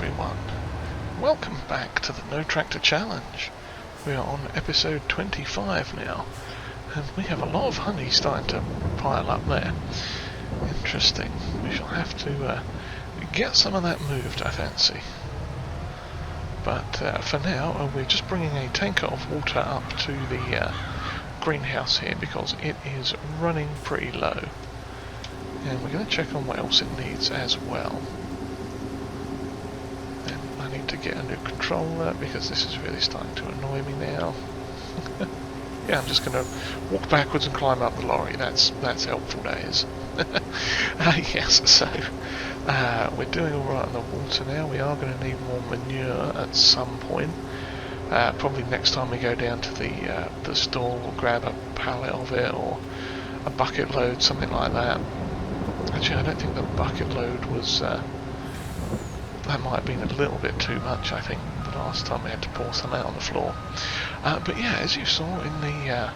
everyone. Welcome back to the No Tractor Challenge. We are on episode 25 now, and we have a lot of honey starting to pile up there. Interesting. We shall have to get some of that moved, I fancy. But for now, we're just bringing a tanker of water up to the greenhouse here because it is running pretty low. And we're going to check on what else it needs as well. And I need to get a new controller because this is really starting to annoy me now. Yeah, I'm just going to walk backwards and climb up the lorry. That's helpful, that is. Yes, so we're doing alright on the water now. We are going to need more manure at some point. Probably next time we go down to the store, we'll grab a pallet of it or a bucket load, something like that. Actually, I don't think the bucket load was... that might have been a little bit too much, I think, the last time we had to pour some out on the floor. But yeah, as you saw in the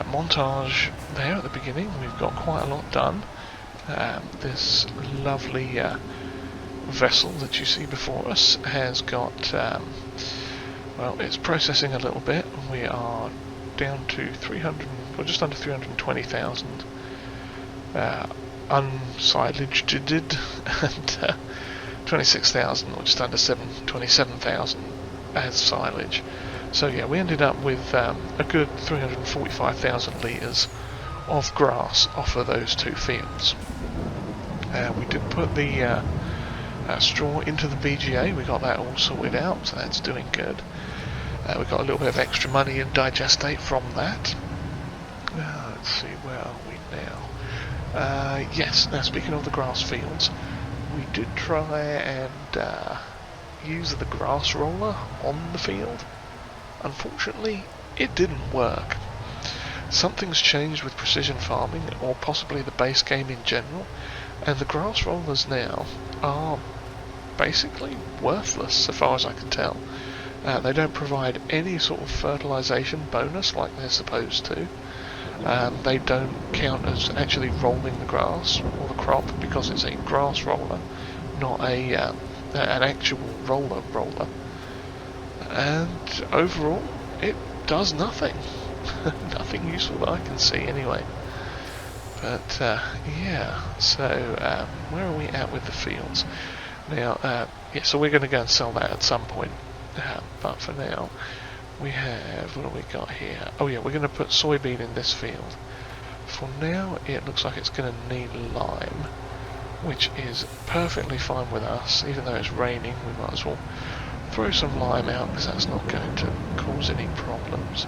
montage there at the beginning, we've got quite a lot done. This lovely vessel that you see before us has got... well, it's processing a little bit. We are down to 300, or just under 320,000 unsilaged, and 26,000, or just under 27,000 as silage. So yeah, we ended up with a good 345,000 litres of grass off of those two fields. We did put the straw into the BGA. We got that all sorted out, so that's doing good. We got a little bit of extra money in digestate from that. Let's see, where are we now? Yes, now speaking of the grass fields, we did try and use the grass roller on the field. Unfortunately, it didn't work. Something's changed with precision farming, or possibly the base game in general, and the grass rollers now are basically worthless so far as I can tell. They don't provide any sort of fertilisation bonus like they're supposed to. They don't count as actually rolling the grass or the crop because it's a grass roller, not an actual roller. And overall, it does nothing. Nothing useful that I can see anyway. But yeah, so where are we at with the fields? Now, yeah, so we're going to go and sell that at some point. But for now, we have, what do we got here? Oh yeah, we're going to put soybean in this field. For now, it looks like it's going to need lime, which is perfectly fine with us. Even though it's raining, we might as well throw some lime out because that's not going to cause any problems.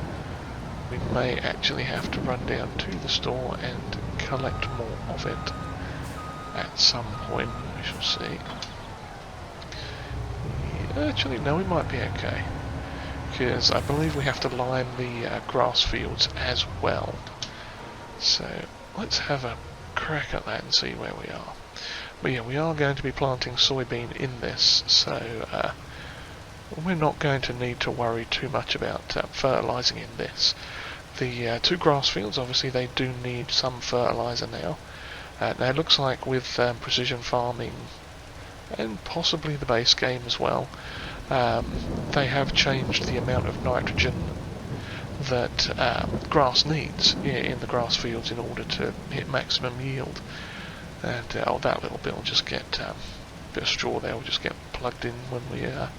We may actually have to run down to the store and collect more of it at some point. We shall see. Actually, no, we might be okay, because I believe we have to lime the grass fields as well. So let's have a crack at that and see where we are. But yeah, we are going to be planting soybean in this, so we're not going to need to worry too much about fertilising in this. The two grass fields, obviously, they do need some fertiliser now. Now it looks like with precision farming and possibly the base game as well, they have changed the amount of nitrogen that grass needs in the grass fields in order to hit maximum yield. And oh, that little bit will just get a bit of straw there will just get plugged in when we are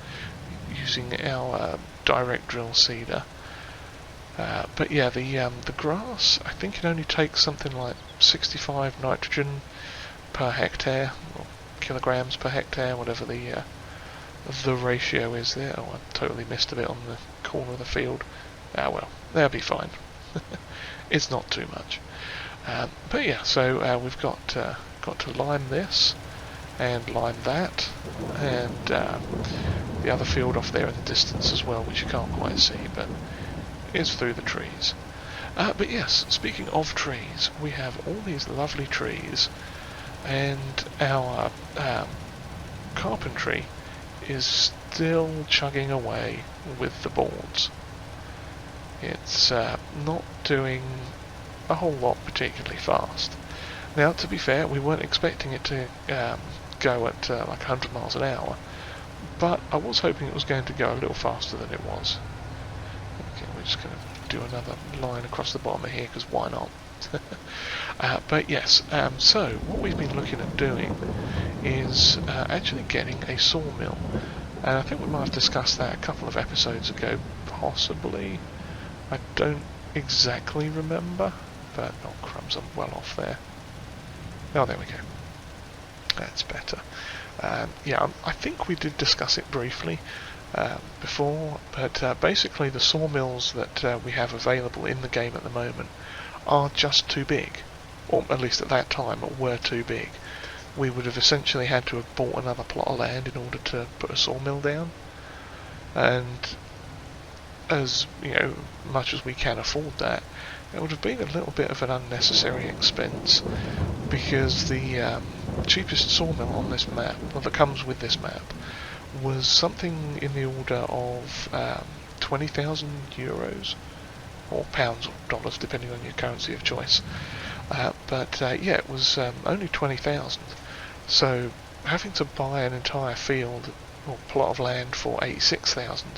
using our direct drill seeder. But yeah, the grass, I think it only takes something like 65 nitrogen per hectare, or kilograms per hectare, whatever the ratio is there. Oh, I totally missed a bit on the corner of the field. Ah well, that'll be fine. It's not too much. But yeah, so we've got to lime this and lime that, and the other field off there in the distance as well, which you can't quite see, but it's through the trees. But yes, speaking of trees, we have all these lovely trees, and our carpentry is still chugging away with the boards. It's not doing a whole lot particularly fast. Now, to be fair, we weren't expecting it to go at like 100 miles an hour, but I was hoping it was going to go a little faster than it was. Okay, we're just going to do another line across the bottom of here, because why not? But yes, so what we've been looking at doing is actually getting a sawmill, and I think we might have discussed that a couple of episodes ago, possibly. I don't exactly remember, but oh crumbs, I'm well off there. Oh, there we go. That's better. Yeah, I think we did discuss it briefly before, but basically the sawmills that we have available in the game at the moment are just too big, or at least at that time were too big. We would have essentially had to have bought another plot of land in order to put a sawmill down, and as much as we can afford that, it would have been a little bit of an unnecessary expense, because the cheapest sawmill on this map, or that comes with this map, was something in the order of 20,000 euros, or pounds or dollars depending on your currency of choice. But yeah, it was only 20,000. So having to buy an entire field or plot of land for 86,000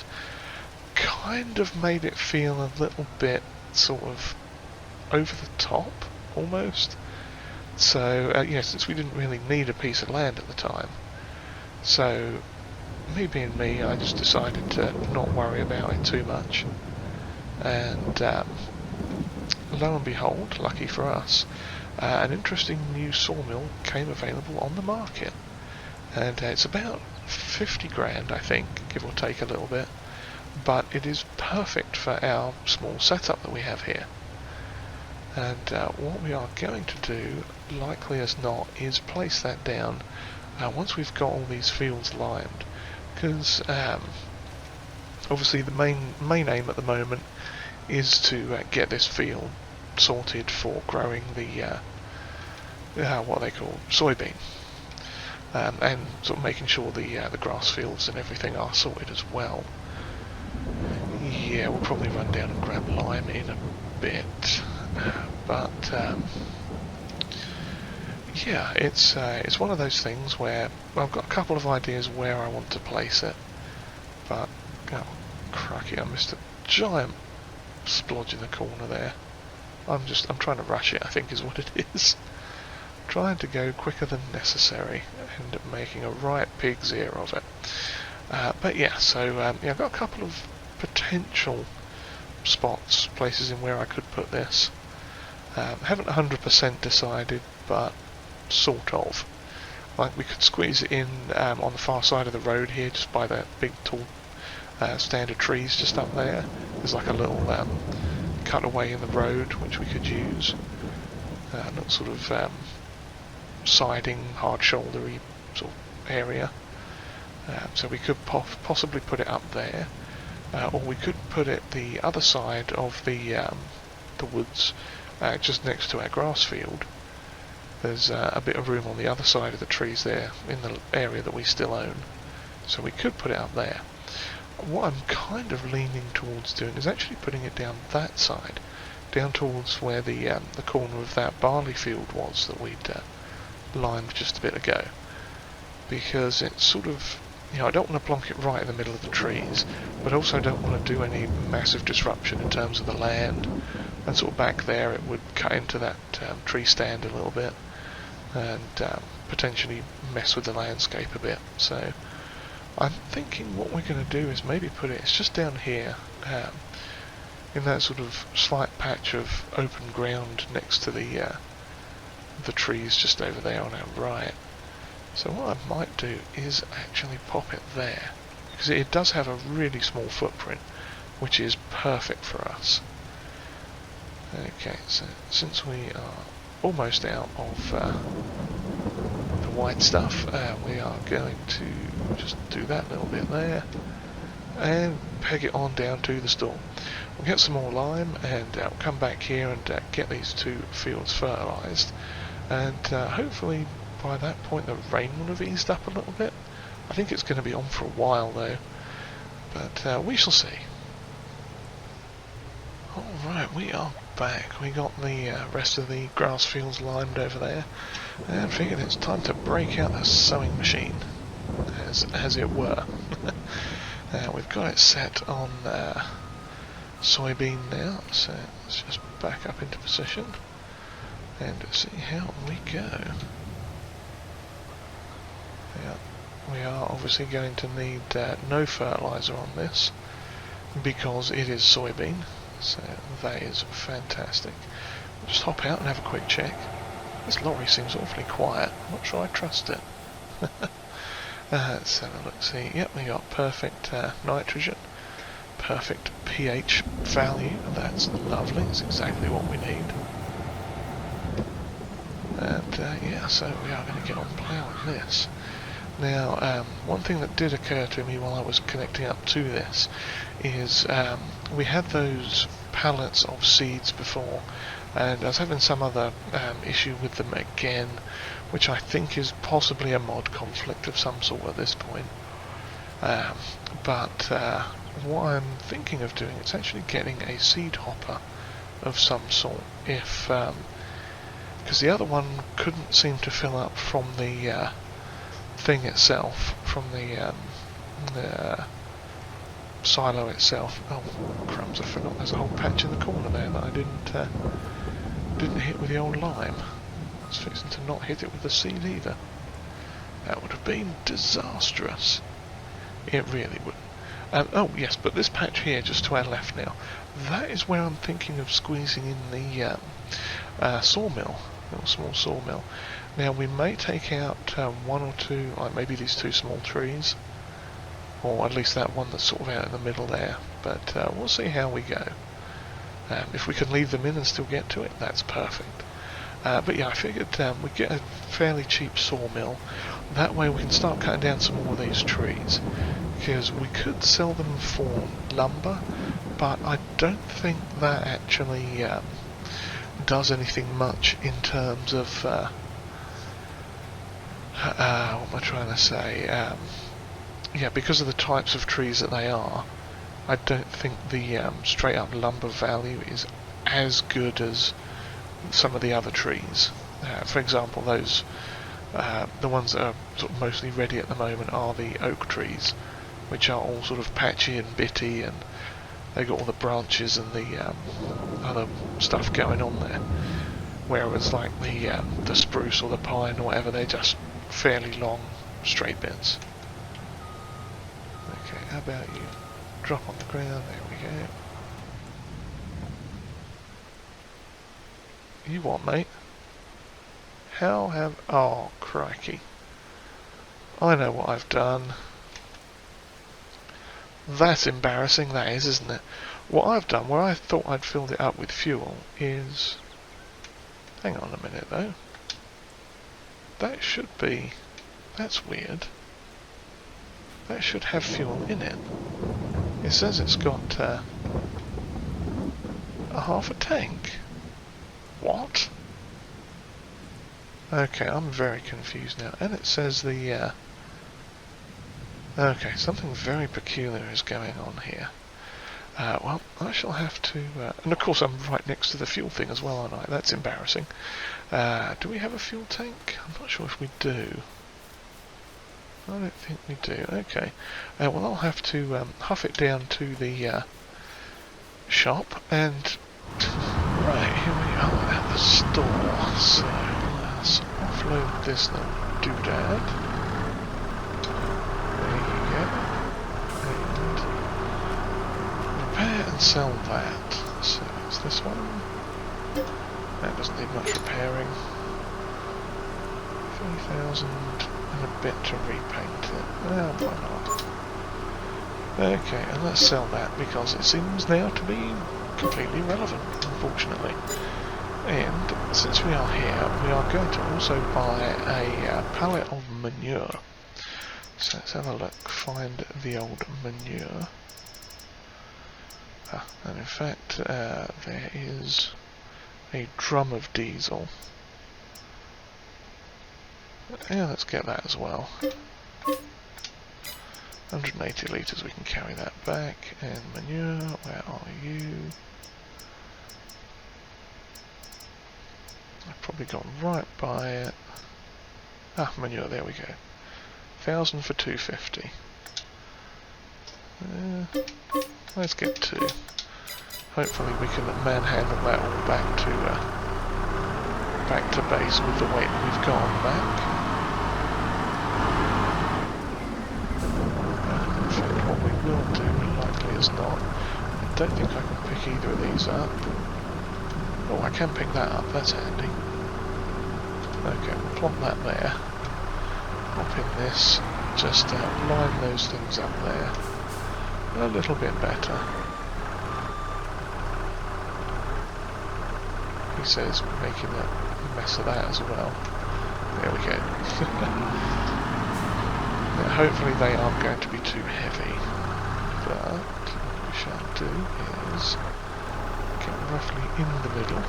kind of made it feel a little bit sort of over the top almost. So since we didn't really need a piece of land at the time, so me being me, I just decided to not worry about it too much. And lo and behold, lucky for us, an interesting new sawmill came available on the market, and it's about 50 grand, I think, give or take a little bit, but it is perfect for our small setup that we have here. And what we are going to do, likely as not, is place that down once we've got all these fields limed, because obviously the main aim at the moment is to get this field sorted for growing the what they call soybean, and sort of making sure the grass fields and everything are sorted as well. Yeah, we'll probably run down and grab lime in a bit, but yeah, it's one of those things where I've got a couple of ideas where I want to place it, but oh cracky, I missed a giant splodge in the corner there. I'm trying to rush it, I think is what it is. Trying to go quicker than necessary and making a right pig's ear of it. But yeah, so yeah, I've got a couple of potential spots, places in where I could put this. Haven't 100% decided, but sort of. Like we could squeeze it in on the far side of the road here, just by the big tall stand of trees just up there. There's like a little cutaway in the road which we could use. A little sort of siding, hard shouldery sort of area. So we could possibly put it up there, or we could put it the other side of the woods, just next to our grass field. There's a bit of room on the other side of the trees there in the area that we still own, so we could put it up there. What I'm kind of leaning towards doing is actually putting it down that side, down towards where the corner of that barley field was that we'd limed just a bit ago, because it's sort of, I don't want to plonk it right in the middle of the trees, but also don't want to do any massive disruption in terms of the land. And sort of back there it would cut into that tree stand a little bit, and potentially mess with the landscape a bit. So I'm thinking what we're going to do is maybe put it, it's just down here, in that sort of slight patch of open ground next to the trees just over there on our right. So what I might do is actually pop it there, because it does have a really small footprint, which is perfect for us. Okay, so since we are almost out of the white stuff, we are going to just do that little bit there and peg it on down to the store. We'll get some more lime, and we'll come back here and get these two fields fertilised, and hopefully by that point the rain will have eased up a little bit. I think it's going to be on for a while though, but we shall see. Alright, we are back. We got the rest of the grass fields limed over there, and figured it's time to break out the sewing machine, as it were. We've got it set on soybean now, so let's just back up into position and see how we go. Yeah, we are obviously going to need no fertiliser on this because it is soybean, so that is fantastic. We'll just hop out and have a quick check. This lorry seems awfully quiet. I'm not sure I trust it. Let's have a look. See, yep, we got perfect nitrogen, perfect pH value. That's lovely. It's exactly what we need. And yeah, so we are going to get on ploughing this. Now, one thing that did occur to me while I was connecting up to this is we had those pallets of seeds before, and I was having some other issue with them again, which I think is possibly a mod conflict of some sort at this point. But what I'm thinking of doing is actually getting a seed hopper of some sort, if because the other one couldn't seem to fill up from the thing itself, from the silo itself. Oh crumbs! I forgot there's a whole patch in the corner there that I didn't hit with the old lime. I was fixing to not hit it with the seed either. That would have been disastrous. It really would. Oh yes, but this patch here, just to our left now, that is where I'm thinking of squeezing in the sawmill, little small sawmill. Now we may take out one or two, like maybe these two small trees, or at least that one that's sort of out in the middle there, but we'll see how we go. If we can leave them in and still get to it, that's perfect. But yeah, I figured we'd get a fairly cheap sawmill. That way we can start cutting down some more of these trees, because we could sell them for lumber, but I don't think that actually does anything much in terms of what am I trying to say? Yeah, because of the types of trees that they are, I don't think the straight up lumber value is as good as some of the other trees. For example, those the ones that are sort of mostly ready at the moment are the oak trees, which are all sort of patchy and bitty, and they've got all the branches and the other stuff going on there. Whereas like the spruce or the pine or whatever, they're just fairly long, straight bits. Okay, how about you drop on the ground? There we go. You what, mate? How have... Oh, crikey. I know what I've done. That's embarrassing, that is, isn't it? What I've done, where I thought I'd filled it up with fuel, is... Hang on a minute, though. That should be... That's weird. That should have fuel in it. It says it's got a half a tank. What? Okay, I'm very confused now. And it says the... Okay, something very peculiar is going on here. Well, I shall have to... and of course I'm right next to the fuel thing as well, aren't I? That's embarrassing. Do we have a fuel tank? I'm not sure if we do. I don't think we do. Okay. Well, I'll have to huff it down to the shop, and... Right, here we are at the store. So, let's offload this little doodad. There you go. And repair and sell that. So, it's this one. That doesn't need much repairing. 3,000 and a bit to repaint it. Well, why not? Okay, and let's sell that because it seems now to be completely irrelevant, unfortunately. And since we are here, we are going to also buy a pallet of manure. So let's have a look, find the old manure. And in fact, there is a drum of diesel. Yeah, let's get that as well. 180 litres, we can carry that back. And manure, where are you? I've probably gone right by it. Manure, there we go. 1,000 for 250. Let's get 2. Hopefully we can manhandle that all back to base with the weight we've got on the back. In fact, what we will do, likely as not, I don't think I can pick either of these up. Oh, I can pick that up, that's handy. Okay, we'll plop that there. Pop in this, just line those things up there. A little bit better. He says making a mess of that as well. There we go. Now, hopefully they aren't going to be too heavy, but what we shall do is get roughly in the middle,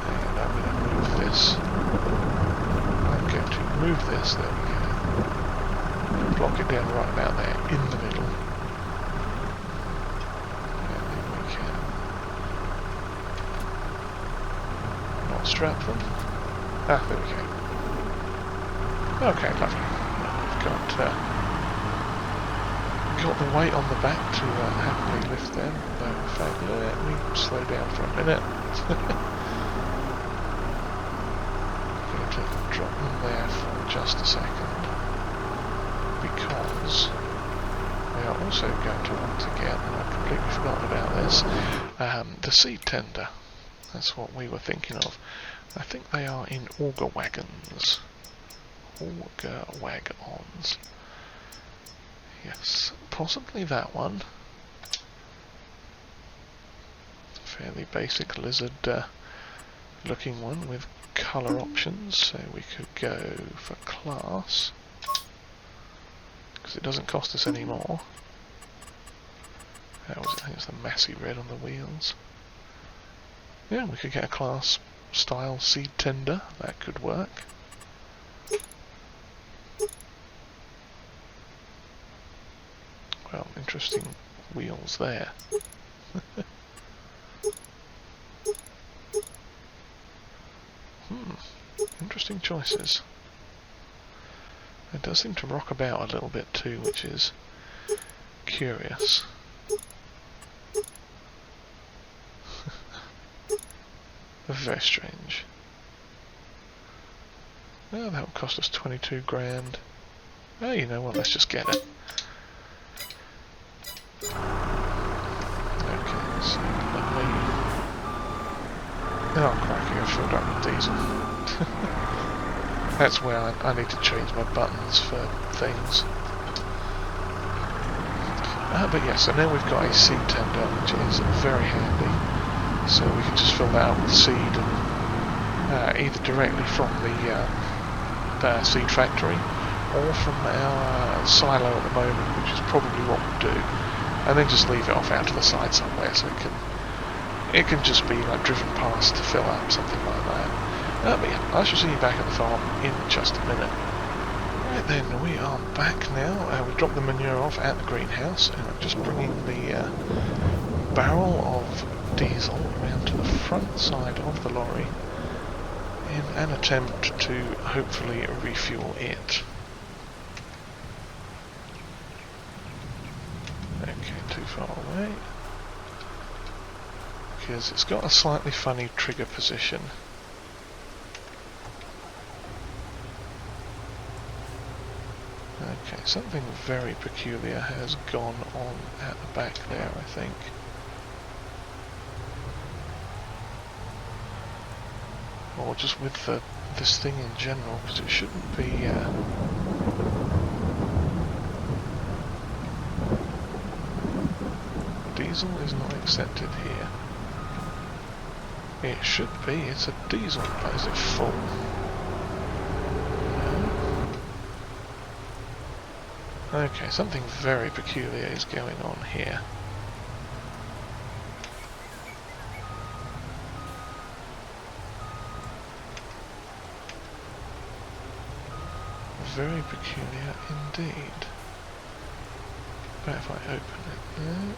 and I'm going to move this. I'm going to move this, there we go. Block it down right about there, in the middle. And then we can not strap them. Ah, there we go. Okay, lovely. Got the weight on the back to happily lift them, though in fact let me slow down for a minute. Going to drop them there for just a second, because we are also going to want to get, and I've completely forgotten about this, the seed tender. That's what we were thinking of. I think they are in auger wagons. Auger wagons. Yes, possibly that one. Fairly basic lizard looking one with colour options, so we could go for class, because it doesn't cost us any more. I think it's the massy red on the wheels. Yeah, we could get a class style seed tender, that could work. Well, interesting wheels there. Interesting choices. It does seem to rock about a little bit too, which is curious. Very strange. Oh, that will cost us 22 grand. Oh, you know what, let's just get it. Okay, so let me... Oh, crikey, I've filled up with diesel. That's where I need to change my buttons for things. But yeah, so now we've got a seed tender, which is very handy. So we can just fill that up with seed, and either directly from the seed factory, or from our silo at the moment, which is probably what we'll do, and then just leave it off out to the side somewhere, so it can just be like driven past to fill up, something like that. But yeah, I shall see you back at the farm in just a minute. Right then, we are back now. We've dropped the manure off at the greenhouse, and I'm just bringing the barrel of diesel around to the front side of the lorry in an attempt to hopefully refuel it. Okay, too far away, because it's got a slightly funny trigger position. Okay, something very peculiar has gone on at the back there, I think. Or just with this thing in general, because it shouldn't be... Diesel is not accepted here. It should be, it's a diesel, but is it full? No. Okay, something very peculiar is going on here. Very peculiar indeed. But if I open it there...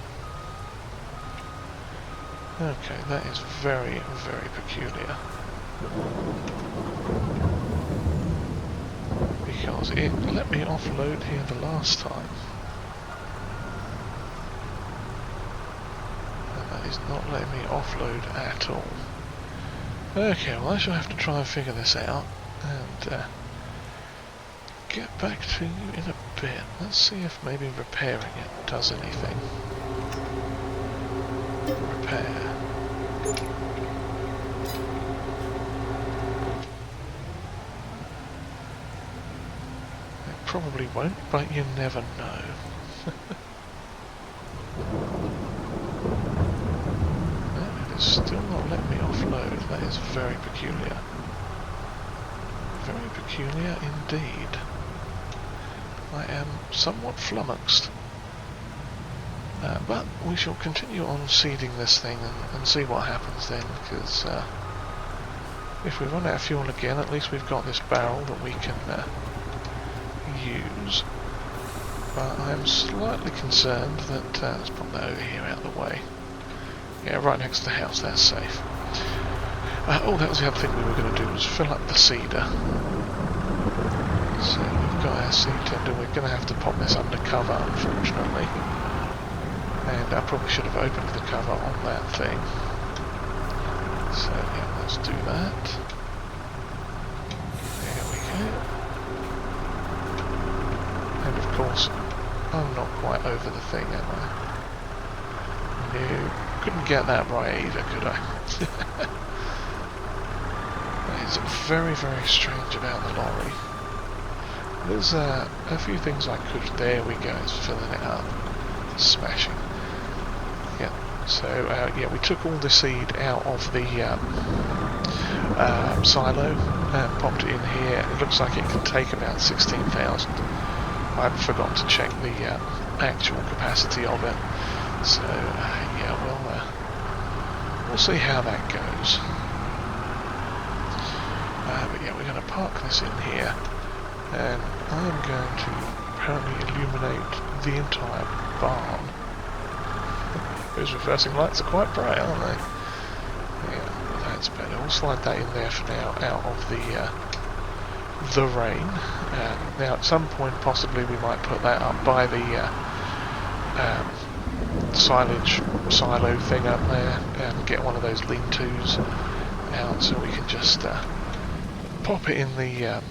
Okay, that is very, very peculiar. Because it let me offload here the last time. It's not letting me offload at all. Okay, well I shall have to try and figure this out and get back to you in a bit. Let's see if maybe repairing it does anything. Repair. It probably won't, but you never know. It is still not letting me offload. That is very peculiar. Very peculiar indeed. I am somewhat flummoxed. But we shall continue on seeding this thing and see what happens then, because if we run out of fuel again, at least we've got this barrel that we can use. But I'm slightly concerned that, let's put that over here out of the way. Yeah, right next to the house, that's safe. Oh, that was the other thing we were going to do, was fill up the seeder. So we've got our seed tender, we're going to have to pop this under cover, unfortunately. And I probably should have opened the cover on that thing. So yeah, let's do that. There we go. And of course, I'm not quite over the thing, am I? No, couldn't get that right either, could I? That is very, very strange about the lorry. There's a few things I could... There we go, it's filling it up. Smashing. Yeah, so yeah, we took all the seed out of the silo and popped it in here. It looks like it can take about 16,000. I forgot to check the actual capacity of it. So yeah, we'll see how that goes. But yeah, we're going to park this in here, and I'm going to apparently illuminate the entire barn. Those reversing lights are quite bright, aren't they? Yeah, well, that's better. We'll slide that in there for now, out of the rain. Now, at some point, possibly we might put that up by the silage silo thing up there, and get one of those lean-tos out, so we can just pop it in the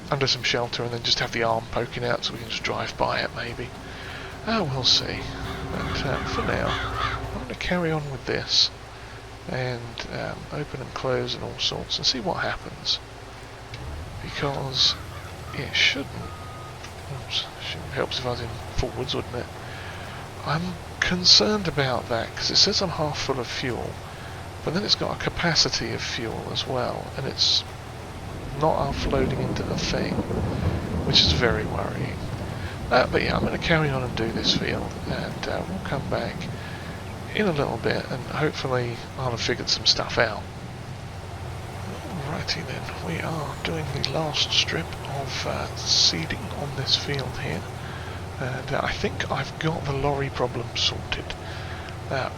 under some shelter, and then just have the arm poking out, so we can just drive by it, maybe. We'll see. But for now, I'm going to carry on with this and open and close and all sorts and see what happens, because it shouldn't. Oops, helps if I was in forwards, wouldn't it? I'm concerned about that because it says I'm half full of fuel, but then it's got a capacity of fuel as well, and it's not offloading into the thing, which is very worrying. But yeah, I'm going to carry on and do this field, and we'll come back in a little bit, and hopefully I'll have figured some stuff out. Alrighty then, we are doing the last strip of seeding on this field here, and I think I've got the lorry problem sorted.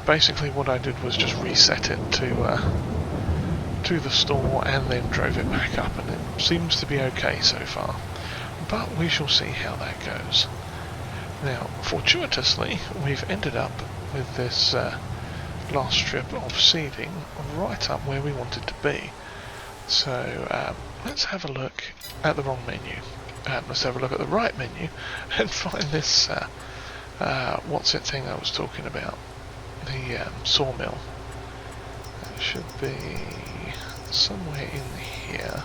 Basically what I did was just reset it to the store and then drove it back up, and it seems to be okay so far. But we shall see how that goes. Now, fortuitously, we've ended up with this last strip of seeding right up where we wanted to be. So let's have a look at the wrong menu. Let's have a look at the right menu and find this what's it thing I was talking about, the sawmill. It should be somewhere in here.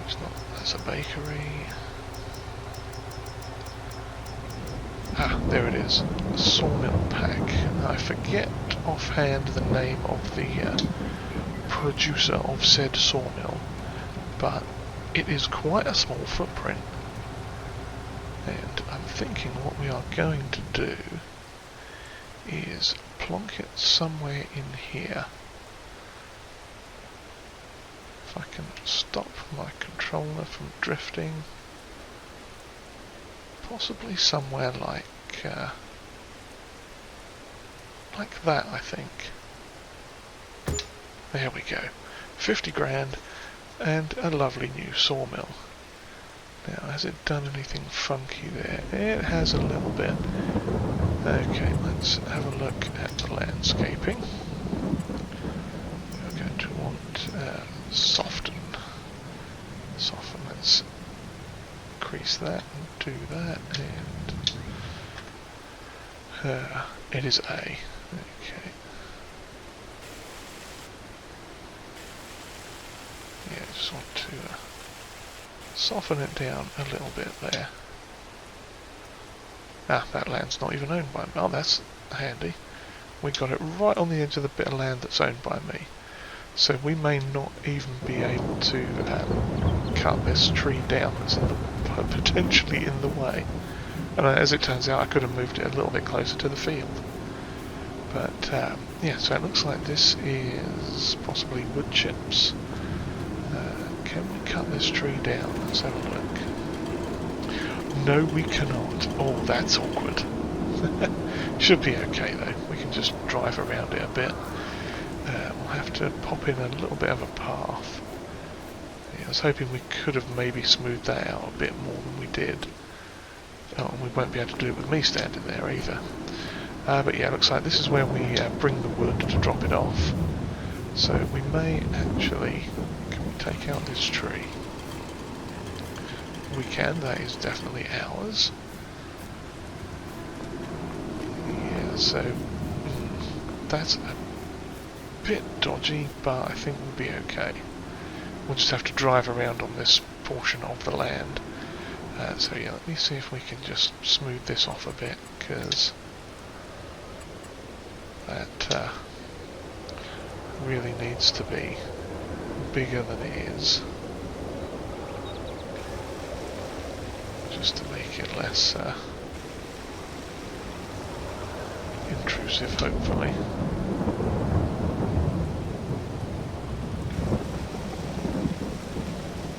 It's not, that's a bakery. There it is. A sawmill pack. I forget offhand the name of the producer of said sawmill, but it is quite a small footprint. And I'm thinking what we are going to do is plonk it somewhere in here. If I can stop my controller from drifting, possibly somewhere like that, I think. There we go. 50 grand and a lovely new sawmill. Now, has it done anything funky there? It has a little bit. Okay, let's have a look at the landscaping. We're going to want soften. Let's increase that and do that, and it is A. Okay. Yeah, I just want to soften it down a little bit there. Ah, that land's not even owned by me. Oh, that's handy. We got it right on the edge of the bit of land that's owned by me. So we may not even be able to cut this tree down that's potentially in the way. And as it turns out, I could have moved it a little bit closer to the field. But yeah, so it looks like this is possibly wood chips. Can we cut this tree down? Let's have a look. No, we cannot. Oh, that's awkward. Should be okay though. We can just drive around it a bit. We'll have to pop in a little bit of a path. Yeah, I was hoping we could have maybe smoothed that out a bit more than we did. Oh, and we won't be able to do it with me standing there either. But yeah, it looks like this is where we bring the wood to drop it off. So we may actually... Can we take out this tree? We can, that is definitely ours. Yeah, so that's a bit dodgy, but I think we'll be okay. We'll just have to drive around on this portion of the land. So yeah, let me see if we can just smooth this off a bit, because that really needs to be bigger than it is. Just to make it less intrusive, hopefully.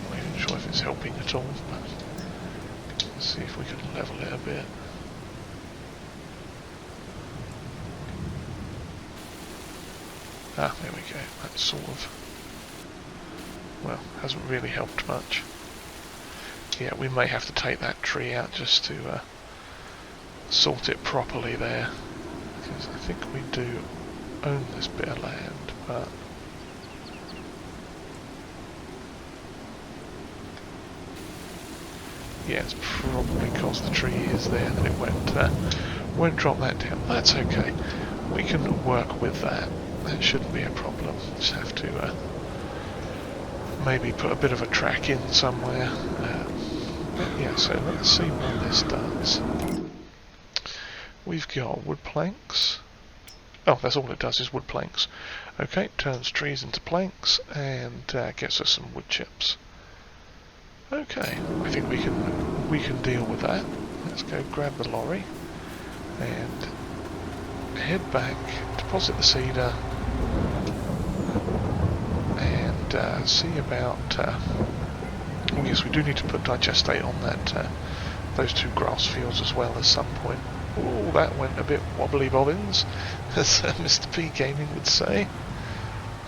Not even sure if it's helping at all, but let's see if we can level it a bit. Ah, there we go. That's sort of, well, hasn't really helped much. Yeah, we may have to take that tree out just to sort it properly there, because I think we do own this bit of land, but yeah, it's probably because the tree is there that it won't drop that down. That's okay. We can work with that. That shouldn't be a problem. Just have to maybe put a bit of a track in somewhere. But yeah, so let's see what this does. We've got wood planks. Oh, that's all it does is wood planks. Okay, turns trees into planks and gets us some wood chips. Okay, I think we can deal with that. Let's go grab the lorry and head back, deposit the cedar, and see about. Oh yes, we do need to put digestate on that those two grass fields as well at some point. Oh, that went a bit wobbly bobbins, as Mr. P Gaming would say.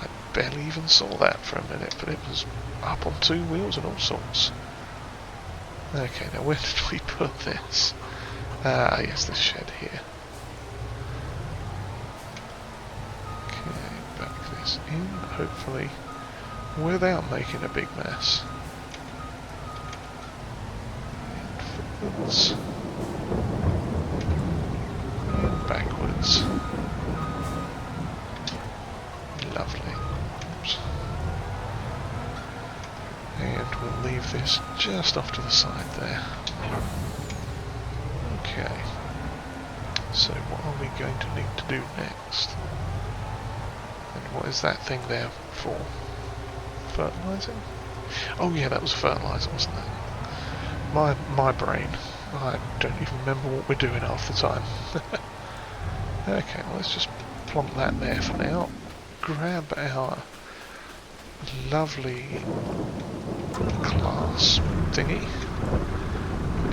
I barely even saw that for a minute, but it was up on two wheels and all sorts. Okay, now where did we put this? Ah, yes, this shed here. Okay, back this in, hopefully, without making a big mess. And forwards. And backwards. Lovely. Oops. And we'll leave this just off to the side there. Okay. So what are we going to need to do next? And what is that thing there for? Fertilising? Oh yeah, that was fertiliser, wasn't it? My brain. I don't even remember what we're doing half the time. Okay, well, let's just plonk that there for now. Grab our lovely class thingy,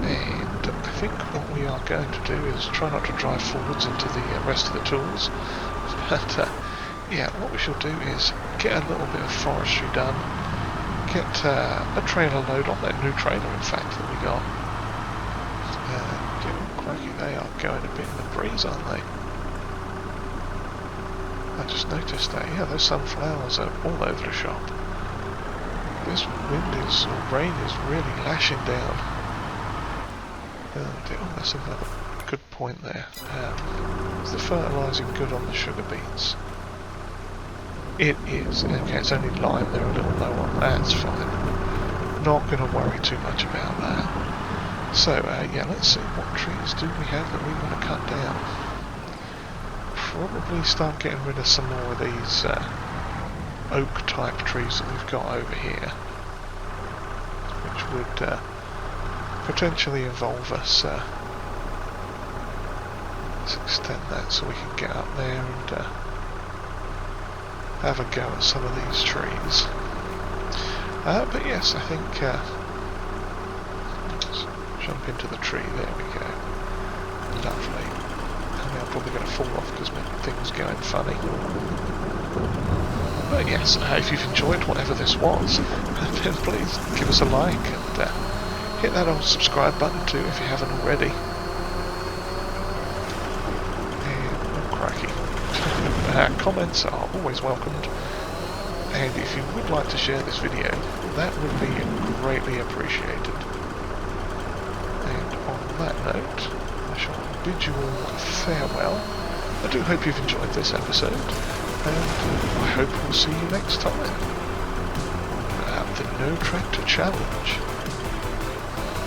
and I think what we are going to do is try not to drive forwards into the rest of the tools, but yeah, what we shall do is get a little bit of forestry done, get a trailer load on that new trailer in fact that we got, get cracky, they they are going a bit in the breeze, aren't they? I just noticed that. Yeah, those sunflowers are all over the shop. This wind is, or rain is really lashing down. Oh, that's another good point there. Is the fertilising good on the sugar beets? It is. Okay, it's only lime, they're a little low on. That's fine. Not going to worry too much about that. So, yeah, let's see. What trees do we have that we want to cut down? Probably start getting rid of some more of these oak type trees that we've got over here, which would potentially involve us. Let's extend that so we can get up there and have a go at some of these trees. But yes, I think let's jump into the tree. There we go. Lovely. I'm probably going to fall off because my thing's going funny. But yes, if you've enjoyed whatever this was, then please give us a like and hit that old subscribe button too if you haven't already. And, oh cracky. Comments are always welcomed. And if you would like to share this video, that would be greatly appreciated. And on that note, I shall bid you all farewell. I do hope you've enjoyed this episode, and I hope we'll see you next time at the No Tractor Challenge.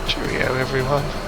Cheerio, everyone.